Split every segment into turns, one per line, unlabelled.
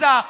हिस्सा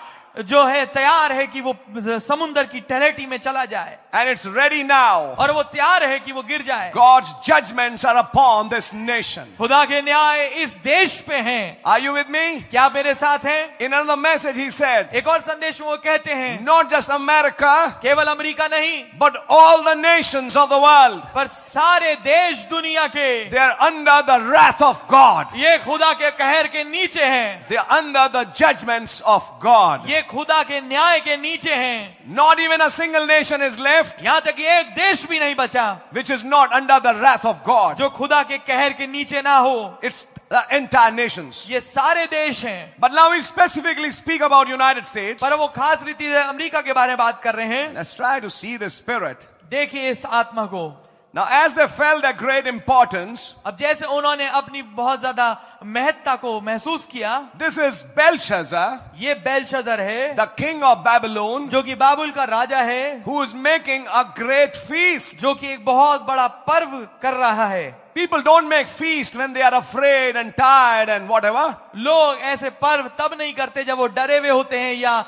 जो है तैयार है कि वो समुंदर की तलहटी में चला जाए.
And it's ready now.
और वो तैयार है कि वो गिर जाए.
God's judgments are upon this nation.
खुदा के न्याय इस देश पे हैं.
Are you with me?
क्या आप मेरे साथ हैं?
In another message he said,
एक और संदेश में वो कहते हैं,
not just America,
केवल अमेरिका नहीं,
but all the nations of the world,
पर सारे देश दुनिया के,
they are under the wrath of God.
ये खुदा के कहर के नीचे हैं.
They are under the judgments of God.
ये खुदा के न्याय के नीचे हैं.
Not even a single nation is left
यहाँ तक एक देश भी नहीं बचा
which is not under the wrath of God.
जो खुदा के कहर के नीचे ना हो.
It's the entire nations.
ये सारे देश हैं.
But now we specifically speak about United States.
पर वो खास रीति से अमेरिका के बारे में बात कर रहे हैं.
Let's try to see the spirit.
देखिए इस आत्मा को.
Now as they felt their great importance,
अब जैसे उन्होंने अपनी बहुत ज्यादा महत्ता को महसूस किया.
this is Belshazzar,
ये बेलशजर है,
the king of Babylon,
जो कि बाबुल का राजा है,
who is making a great feast.
जो कि एक बहुत बड़ा पर्व कर रहा है.
People don't make feast when they are afraid and tired and whatever.
लोग ऐसे पर्व तब नहीं करते जब वो डरे हुए होते हैं या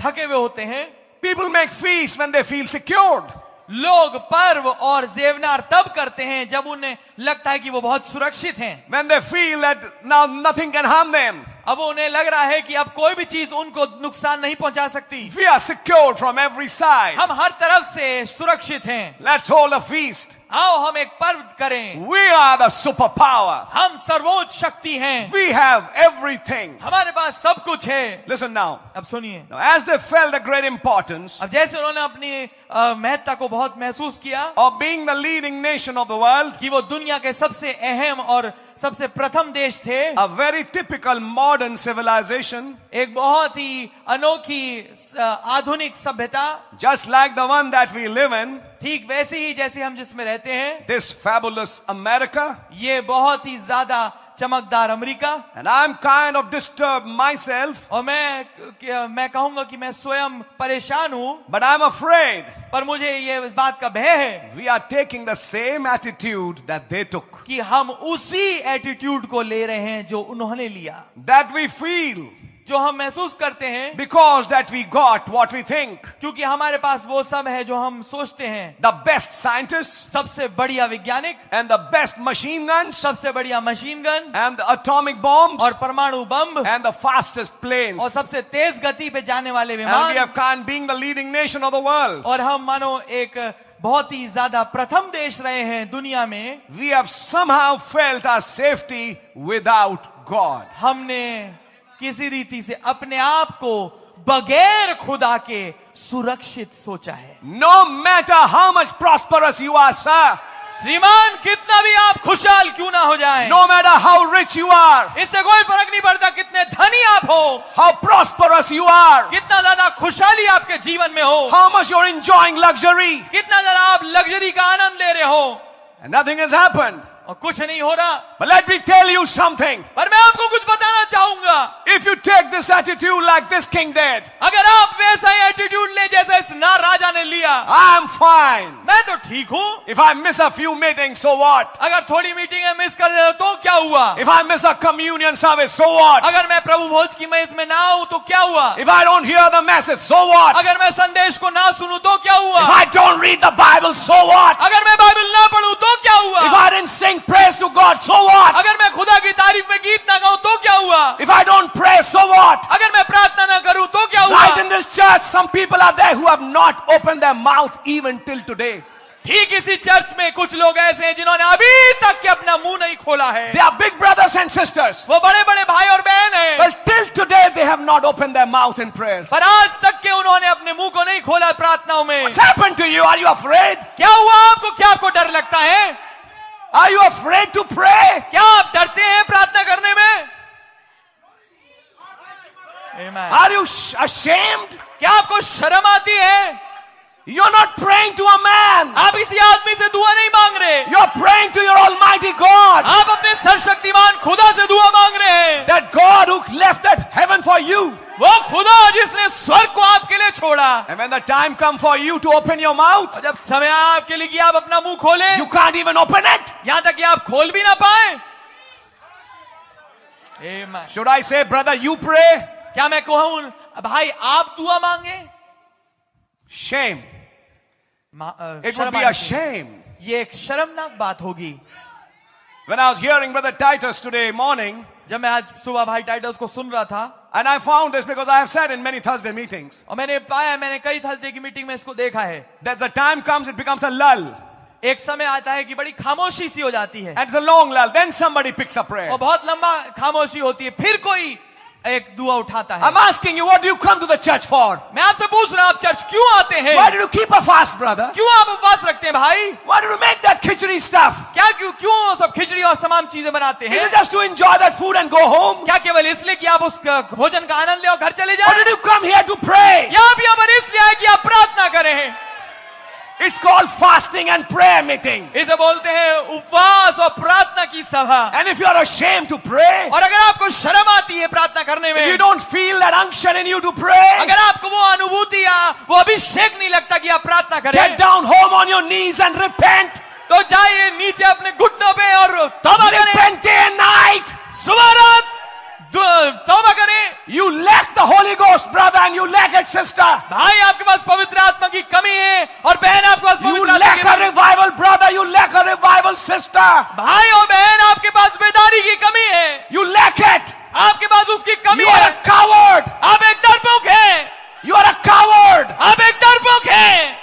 थके हुए होते हैं.
People make feast when they feel secured.
लोग पर्व और जेवनार तब करते हैं जब उन्हें लगता है कि वो बहुत सुरक्षित हैं.
When they feel that now nothing can harm them.
अब उन्हें लग रहा है कि अब कोई भी चीज उनको नुकसान नहीं पहुंचा सकती.
We are secured from every side.
हम हर तरफ से सुरक्षित हैं.
Let's hold a feast.
आओ हम एक पर्व करें.
We are the superpower.
हम सर्वोच्च शक्ति हैं.
We have everything.
हमारे पास सब कुछ है.
Listen now.
अब सुनिए.
Now as they felt the great importance
अब जैसे उन्होंने अपनी महत्ता को बहुत महसूस किया
of being the leading nation of the world,
कि वो दुनिया के सबसे अहम और सबसे प्रथम देश थे.
a very typical modern civilization,
एक बहुत ही अनोखी आधुनिक सभ्यता,
just like the one that we live in,
ठीक वैसे ही जैसे हम जिसमें रहते हैं.
this fabulous America.
ये बहुत ही ज्यादा चमकदार America.
And I'm kind of disturbed myself,
और मैं कहूंगा कि मैं स्वयं परेशान हूं.
but I'm afraid
पर मुझे ये इस बात का भय है
we are taking the same attitude that they took.
कि हम उसी एटीट्यूड को ले रहे हैं जो उन्होंने लिया.
That we feel
जो हम महसूस करते हैं
because that we got what we think.
क्योंकि हमारे पास वो सब है जो हम सोचते हैं.
The best scientists
सबसे बढ़िया वैज्ञानिक,
and the best machine guns
सबसे बढ़िया machine gun
and the atomic bombs
और परमाणु बम
and the fastest planes.
और सबसे तेज गति पे जाने वाले
And we
विमान.
have kind being the leading nation of the world.
और हम मानो एक बहुत ही ज्यादा प्रथम देश रहे हैं दुनिया में.
We have somehow felt our safety without God.
हमने किसी रीति से अपने आप को बगैर खुदा के सुरक्षित सोचा है.
No matter how much prosperous you are, sir.
श्रीमान कितना भी आप खुशहाल क्यों ना हो जाएं,
No matter how rich you are,
इससे कोई फर्क नहीं पड़ता कितने धनी आप हो,
how prosperous you are,
कितना ज्यादा खुशहाली आपके जीवन में हो,
how much you're enjoying luxury,
कितना ज्यादा आप लग्जरी का आनंद ले रहे हो,
and nothing has happened.
और कुछ नहीं हो रहा.
But let me tell you something.
पर मैं आपको कुछ बताना चाहूंगा.
If you take this attitude like this king did,
अगर आप वैसा ही एटीट्यूड ले जैसा इस राजा ने लिया,
I'm fine.
मैं तो ठीक हूं.
If I miss a few meetings, so what?
अगर थोड़ी मीटिंग मिस कर दे तो क्या हुआ?
If I miss a communion service, so what?
अगर मैं प्रभु भोज की मेज में ना आऊं तो क्या हुआ?
If I don't hear the message, so what?
अगर मैं संदेश को ना सुनूं तो क्या हुआ?
If I don't read the Bible, so what?
अगर मैं बाइबल ना पढूं तो क्या हुआ?
If I didn't sing praise to God, so what?
अगर मैं खुदा की तारीफ में गीत ना गाऊं तो क्या हुआ?
If I don't pray, so what?
अगर मैं प्रार्थना ना करूं तो क्या हुआ?
Right in this church, some people are there who have not opened their mouth even till today.
ठीक इसी चर्च में कुछ लोग ऐसे हैं जिन्होंने अभी तक के अपना मुंह नहीं खोला है.
They are big brothers and sisters.
वो बड़े बड़े भाई और बहन हैं.
Well, till today they have not opened their mouth in prayer.
पर आज तक के उन्होंने अपने मुंह को नहीं खोला प्रार्थनाओं में.
What's happened to you? Are you afraid?
क्या हुआ आपको? क्या आपको डर लगता है?
Are you afraid to pray?
क्या आप डरते हैं प्रार्थना करने में? Amen.
Are you ashamed?
क्या आपको शर्म आती है?
You're not praying to a man.
आप किसी आदमी से दुआ नहीं मांग रहे.
You're praying to your Almighty God.
आप अपने सर्वशक्तिमान खुदा से दुआ मांग रहे हैं.
That God who left that heaven for you.
वो खुदा जिसने स्वर्ग को आपके लिए छोड़ा.
And when the time comes for you to open your mouth,
और जब समय आपके लिए कि आप अपना मुंह खोलें,
you can't even open it.
यहाँ तक कि आप खोल भी ना पाए. Amen.
Should I say, brother, you pray?
क्या मैं कहूं भाई आप दुआ मांगे?
Shame. It would
शर्म
be
आनी
a
चाहिए।
shame.
ये एक शर्मनाक बात होगी।
When I was hearing Brother Titus today morning,
जब मैं आज सुबह भाई टाइटस को सुन रहा था,
and I found this because I have sat in many Thursday meetings.
और मैंने कई थर्सडे की मीटिंग में इसको देखा है,
There's a time comes, it becomes a lull.
एक समय आता है कि बड़ी खामोशी सी हो जाती है,
And it's a long lull. Then somebody picks up prayer.
और बहुत लंबा खामोशी होती है, फिर कोई एक दुआ उठाता है।
I'm asking you, what do you come to the church for?
मैं आपसे पूछ रहा हूं, आप चर्च क्यों आते हैं?
Why do you keep a fast, brother?
क्यों आप उपवास रखते हैं भाई?
Why do you make that khichdi stuff?
क्या क्यों वो सब खिचड़ी और तमाम चीजें बनाते
Is
हैं?
it just to enjoy that food and go home?
क्या केवल इसलिए कि आप उस भोजन का आनंद ले और घर चले
Or
जाएं?
did you come here to pray?
या आप यहाँ पर इसलिए आए कि आप प्रार्थना करें?
It's called fasting and prayer meeting.
इसे बोलते हैं उपवास और प्रार्थना की सभा।
And if you are ashamed to pray,
और अगर आपको शर्म आती है प्रार्थना करने
if you
में,
don't feel that unction in you to pray,
अगर आपको वो अनुभूति या वो अभिषेक नहीं लगता कि आप प्रार्थना
get
करें,
down home on your knees and repent.
तो जाइए नीचे अपने घुटनों पे और तौबा करें।
Repent day and night.
सुबह रात तौबा करें।
You lack the Holy Ghost, brother, and you lack it, sister.
भाई आपके पास पवित्र आत्मा की कमी है और बहन आपके पास
You
पवित्र आत्मा
lack
की
a
कमी है।
revival, brother. You lack a revival, sister.
भाई और बहन आपके पास बेदारी की कमी है,
You lack it.
आपके पास उसकी कमी
You are
है।
a coward.
आप एक डरपोक हैं,
You are a coward.
आप एक डरपोक हैं।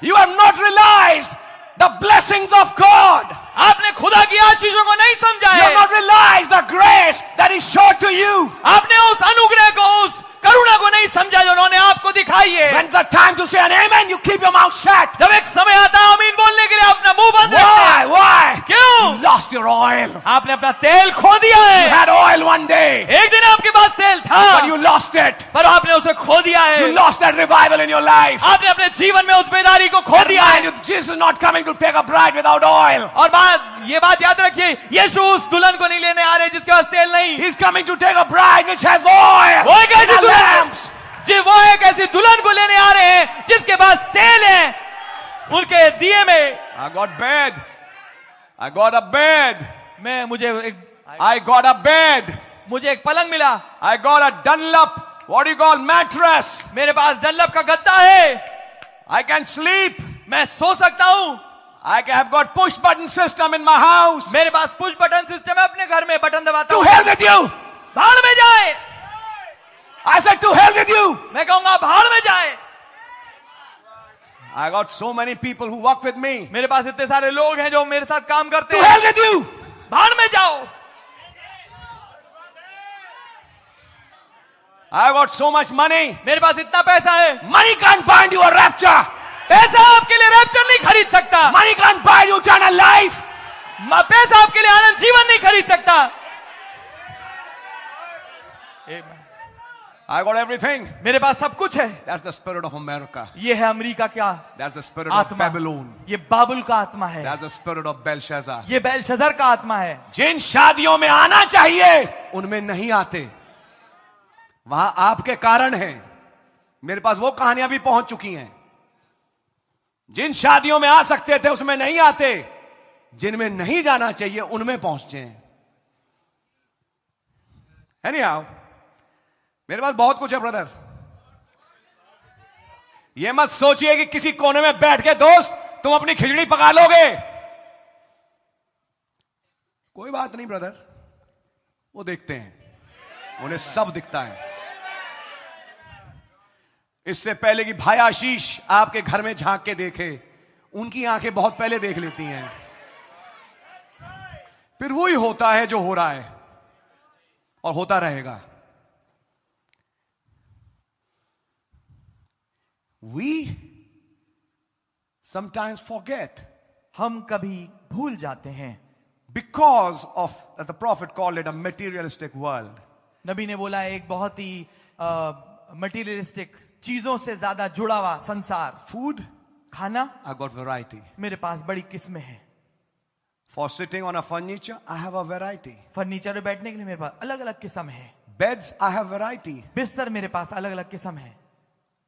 You have not realized the blessings of God.
आपने खुदा की आशीषों को नहीं समझा
You
है,
have not realized the grace that is showed to you.
आपने उस अनुग्रह को, उस करुणा को नहीं समझा जो उन्होंने आपको दिखाई है।
When's the time to say an amen? You keep your mouth shut.
जब एक समय आता है आमीन बोलने के लिए अपना मुंह बंद रखते
Why?
हैं।
Why?
क्यों?
You lost your oil.
आपने अपना तेल खो दिया
You
है।
had oil one day,
एक दिन आपके पास तेल था,
but you lost it.
पर आपने उसे खो दिया है।
You lost that revival in your life.
आपने अपने जीवन में उस बेदारी को खो दिया है।
Jesus is not coming to take a bride without oil.
और ये बात याद रखिए, यीशु उस दुल्हन को नहीं लेने आ रहे जिसके पास तेल नहीं।
He's coming to take a bride which has oil.
वो एक ऐसी
and
दुल्हन,
lamps.
जी वो एक ऐसी दुल्हन को लेने आ रहे हैं जिसके पास तेल है, उनके दिए में।
I got bed. I got a bed.
मुझे
got a bed.
एक पलंग मिला,
I got a Dunlop. What do you call mattress?
मेरे पास डनलप का गद्दा है,
I can sleep.
मैं सो सकता हूं।
I have got push button system in my house.
मेरे पास पुश बटन सिस्टम है, अपने घर में बटन दबाता
To
हूं।
hell with you.
भाड़ में जाए,
I said to hell with you.
मैं कहूंगा भाड़ में जाए।
I got so many people who work with me.
मेरे पास इतने सारे लोग हैं जो मेरे साथ काम करते
To
हैं।
hell with you.
भाड़ में जाओ।
I got so much money.
मेरे पास इतना पैसा है,
Money can't buy you a rapture.
पैसा आपके लिए रैप्चर नहीं खरीद सकता।
Money can't buy you eternal life.
पैसा आपके लिए आनंद जीवन नहीं खरीद सकता।
I got everything.
मेरे पास सब कुछ है।
That's the spirit of America.
ये है अमेरिका क्या
That's the spirit of
आत्मा,
Babylon.
ये बाबुल का आत्मा है,
That's the spirit of Belshazzar.
ये बेलशज़र का आत्मा है।
जिन शादियों में आना चाहिए उनमें नहीं आते, वहां आपके कारण है। मेरे पास वो कहानियां भी पहुंच चुकी हैं। जिन शादियों में आ सकते थे उसमें नहीं आते, जिनमें नहीं जाना चाहिए उनमें पहुंचते हैं। Anyhow, मेरे पास बहुत कुछ है ब्रदर। ये मत सोचिए कि किसी कोने में बैठ के दोस्त तुम अपनी खिचड़ी पका लोगे। कोई बात नहीं ब्रदर, वो देखते हैं, उन्हें सब दिखता है। इससे पहले कि भाई आशीष आपके घर में झांक के देखे, उनकी आंखें बहुत पहले देख लेती हैं। फिर वही होता है जो हो रहा है और होता रहेगा। We sometimes forget,
हम कभी भूल जाते हैं,
because of the prophet called it a materialistic world.
नबी ने बोला एक बहुत ही मटीरियलिस्टिक, चीजों से ज्यादा जुड़ा हुआ संसार।
Food,
खाना,
I got variety.
मेरे पास बड़ी किस्में हैं।
For sitting on a furniture, I have a variety.
Furniture में बैठने के लिए मेरे पास अलग अलग किस्म है।
Beds, I have variety.
बिस्तर मेरे पास अलग अलग किस्म है।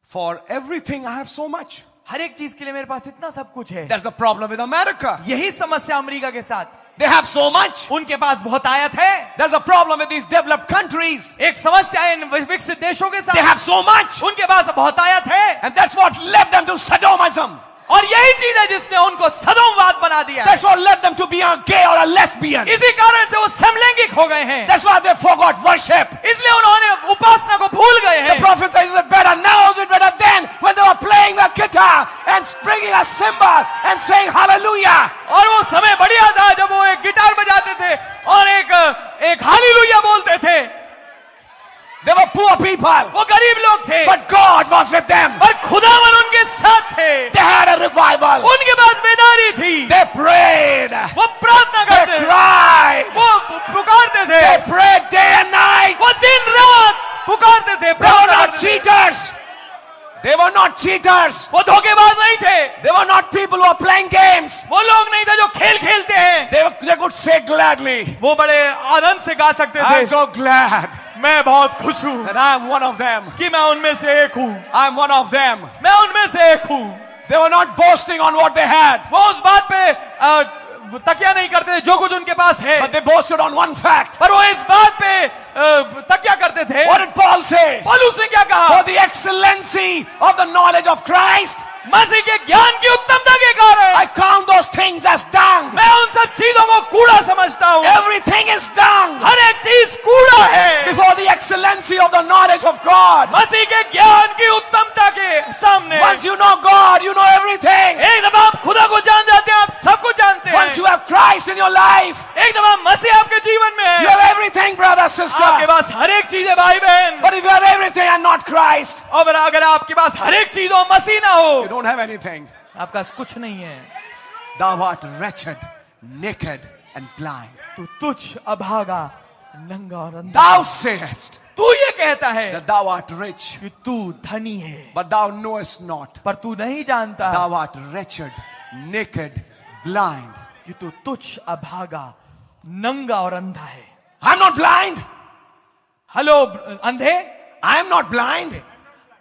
For everything, I have so much.
हर एक चीज के लिए मेरे पास इतना सब कुछ है।
That's the problem with America.
यही समस्या अमेरिका के साथ।
They have so much.
उनके पास बहुत आयत है।
There's a problem with these developed countries.
एक समस्या है इन विकसित देशों के
They
साथ,
have so much.
उनके पास बहुत आयत है,
And that's what led them to Sodomism.
और यही चीज है जिसने उनको सदोमवाद बना दिया है।
That's what led them to be a gay or a lesbian.
इसी कारण से वो समलैंगिक हो गए हैं,
That's why they forgot worship.
इसलिए उन्होंने उपासना को भूल गए
The
हैं।
prophet says it better now, is it better then, when they were playing the guitar and bringing a cymbal and saying hallelujah.
और वो समय बढ़िया था जब वो एक गिटार बजाते थे और एक हालेलुया बोलते थे।
They were poor people,
वो गरीब लोग थे,
but God was with them.
और खुदावन उनके साथ थे।
They had a revival.
उनके पास बेदारी थी,
They prayed.
वो प्रार्थना
They
करते थे,
cried.
वो पुकारते थे,
They prayed day and night.
वो दिन रात पुकारते थे,
They were
प्रार्थना
not
करते थे।
cheaters. They were not cheaters.
वो धोखेबाज नहीं थे,
They were not people who were playing games.
वो लोग नहीं थे जो खेल खेलते हैं।
They could say gladly,
वो बड़े आनंद से गा सकते
I'm
थे,
so glad
मैं बहुत खुश हूँ
that I'm one of them.
कि मैं उनमें से एक हूँ,
I'm one of them.
मैं उनमें से एक हूँ।
They were not boasting on what they had,
वो उस बात पे तकिया नहीं करते थे जो कुछ उनके पास है,
but they boasted on one fact.
पर वो इस बात पे तकिया करते थे।
What did Paul say?
पौलुस ने क्या कहा?
For the excellency of the knowledge of Christ,
मसीह के ज्ञान की उत्तमता के कारण
I count those things as dung.
मैं उन सब चीजों को कूड़ा समझता हूँ।
Everything is dung
हर एक चीज कूड़ा है
before the excellency of the knowledge of God.
मसीह के ज्ञान की उत्तमता के सामने।
Once you know God, you know everything.
एक दफा आप खुदा को जान जाते हैं, आप सब कुछ जानते
Once
हैं।
you have Christ in your life,
एक दफा मसीह आपके जीवन में
you
है,
have everything, brother,
आपके
sister.
पास हर एक चीज है भाई बहन।
But if you have everything and not Christ,
और अगर आपके पास हर एक चीज हो, मसीह ना हो,
you don't have anything.
आपका कुछ नहीं है।
Thou art wretched, naked, and blind.
तू तुच्छ, अभागा, नंगा और अंधा।
Thou sayest
तू ये कहता है
that thou art rich,
कि तू धनी है,
but thou knowest not.
पर तू नहीं जानता
Thou art wretched, naked, blind.
कि तू तुच्छ, अभागा, नंगा और अंधा है।
I'm not blind.
हेलो अंधे,
I am not blind.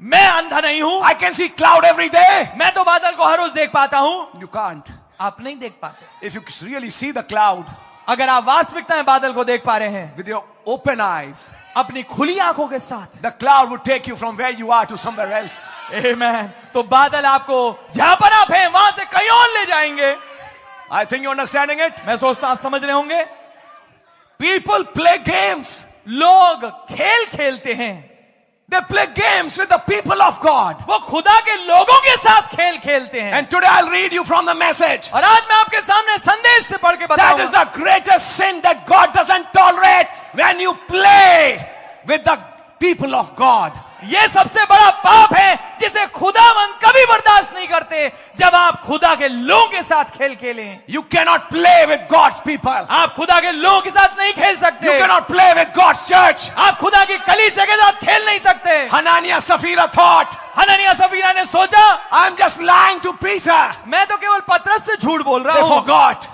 मैं अंधा नहीं हूं।
I can see cloud every day.
मैं तो बादल को हर रोज देख पाता हूं,
You can't.
आप नहीं देख पाते।
If you really see the cloud
अगर आप वास्तविकता में बादल को देख पा रहे हैं
with your open eyes,
अपनी खुली आंखों के साथ,
the cloud would take you from where you are to somewhere else.
आमेन, तो बादल आपको जहां पर आप हैं वहां से कहीं और ले जाएंगे।
I think you're understanding it.
मैं सोचता हूं आप समझ रहे होंगे।
People play games.
लोग खेल खेलते हैं,
They play games with the people of God.
वो खुदा के लोगों के साथ खेल खेलते हैं।
And today I'll read you from the message.
और आज मैं आपके सामने संदेश से पढ़ के
That is
बताऊंगा।
the greatest sin that God doesn't tolerate, when you play with the people of God.
ये सबसे बड़ा पाप है जिसे खुदावन कभी बर्दाश्त नहीं करते, जब आप खुदा के लोगों के साथ खेल खेलें।
You cannot play with God's people.
आप खुदा के लोगों के साथ नहीं खेल
You
सकते,
cannot play with God's church.
आप खुदा की कलीसिया के साथ खेल नहीं सकते।
Hananiah Sapphira thought,
Hananiah Safira ने सोचा,
I'm just lying to Peter.
मैं तो केवल पतरस से झूठ बोल रहा
They
हूं।
forgot.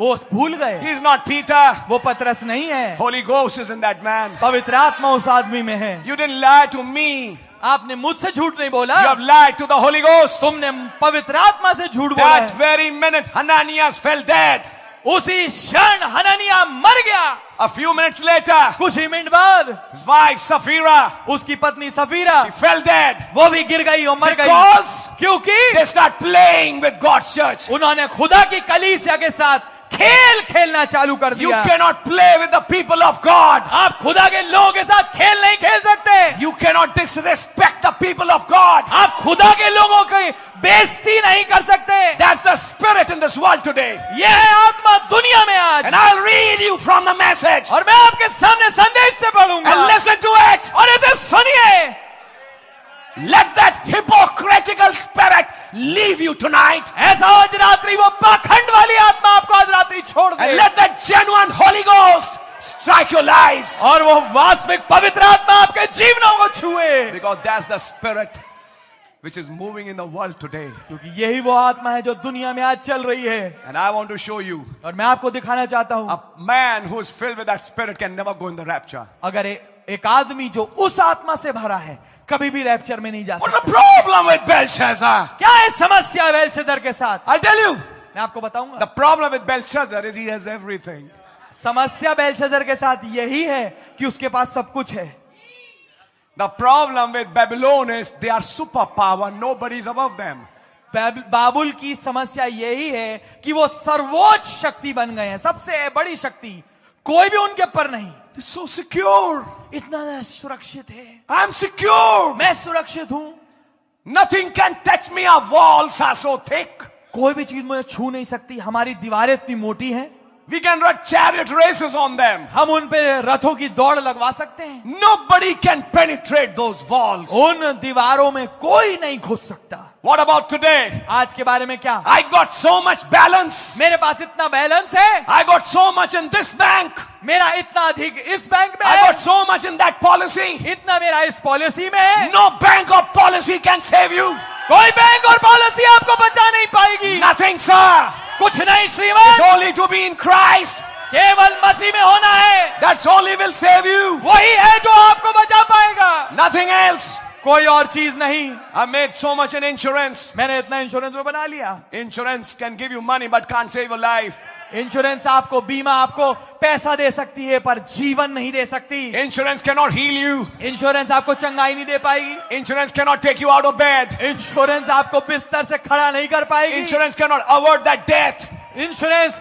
वो भूल गए,
He's not Peter.
वो पतरस नहीं है,
Holy Ghost is in that man.
पवित्र आत्मा उस आदमी में है।
You didn't lie to me.
आपने मुझसे झूठ नहीं बोला,
You have lied to the Holy Ghost.
तुमने पवित्र आत्मा से झूठ बोला
That
है।
very minute, Hananias fell dead.
उसी क्षण हननिया मर गया।
A few minutes later,
कुछ ही मिनट बाद
his wife Sapphira,
उसकी पत्नी सफीरा
she fell dead.
वो भी गिर गई और मर गई,
Because
क्योंकि
they start playing with God's church.
उन्होंने खुदा की कलीसिया के साथ खेल खेलना चालू कर
You
दिया।
cannot play with the people of God.
आप खुदा के लोगों के साथ खेल नहीं खेल सकते।
You cannot disrespect the people of God.
आप खुदा के लोगों की बेइज्जती नहीं कर सकते।
That's the spirit in this world today.
यह है आत्मा दुनिया में आज।
And I'll read you from the message.
और मैं आपके सामने संदेश से पढ़ूंगा,
And listen to it.
और इसे सुनिए।
Let that hypocritical spirit leave you tonight.
ऐसा आज रात्रि वो पाखंड वाली आत्मा आपको आज रात्रि छोड़
And
they,
let that genuine Holy Ghost strike your lives.
और वो वास्तविक पवित्र आत्मा आपके जीवनों को छुए,
Because that's the spirit which is moving in the world today.
क्योंकि यही वो आत्मा है जो दुनिया में आज चल रही है।
And I want to show you,
और मैं आपको दिखाना चाहता हूं,
a man who is filled with that spirit can never go in the rapture.
अगर एक आदमी जो उस आत्मा से भरा है कभी भी रैप्चर में नहीं जा
What's
सकता।
the problem with Belshazzar?
क्या है समस्या बेलशस्सर के साथ?
I'll tell you.
मैं आपको बताऊंगा।
The problem with Belshazzar is he has everything.
समस्या बेलशजर के साथ यही है कि उसके पास सब कुछ है।
The problem with Babylon is they are superpower. Nobody is above them.
बाबुल की समस्या यही है कि वो सर्वोच्च शक्ति बन गए हैं, सबसे बड़ी शक्ति, कोई भी उनके ऊपर नहीं।
They're so secure.
इतना सुरक्षित है।
I'm secure.
मैं सुरक्षित हूं।
Nothing can touch me. Our walls are so thick.
कोई भी चीज मुझे छू नहीं सकती, हमारी दीवारें इतनी मोटी हैं।
We can run chariot races on them.
हम उन पे रथों की दौड़ लगवा सकते हैं।
Nobody can penetrate those walls.
उन दीवारों में कोई नहीं घुस सकता।
What about today?
आज के बारे में क्या?
I got so much balance.
मेरे पास इतना बैलेंस है।
I got so much in this bank.
मेरा इतना अधिक इस बैंक में
I
है।
got so much in that policy.
इतना मेरा इस पॉलिसी में है।
No bank or policy can save you.
कोई बैंक और पॉलिसी आपको बचा नहीं पाएगी।
Nothing, sir.
कुछ नहीं
It's
श्रीमान,
only to be in Christ.
केवल मसीह में होना है।
That's only will save you.
वही है जो आपको बचा पाएगा,
Nothing else.
कोई और चीज नहीं।
I made so much in insurance.
मैंने इतना इंश्योरेंस में बना लिया।
Insurance can give you money but can't save your life.
Insurance आपको, बीमा आपको पैसा दे सकती है पर जीवन नहीं दे सकती।
Insurance cannot heal you.
Insurance आपको चंगाई नहीं दे पाएगी।
Insurance cannot take you out of bed.
Insurance आपको बिस्तर से खड़ा नहीं कर पाएगी।
Insurance cannot avert that death.
Insurance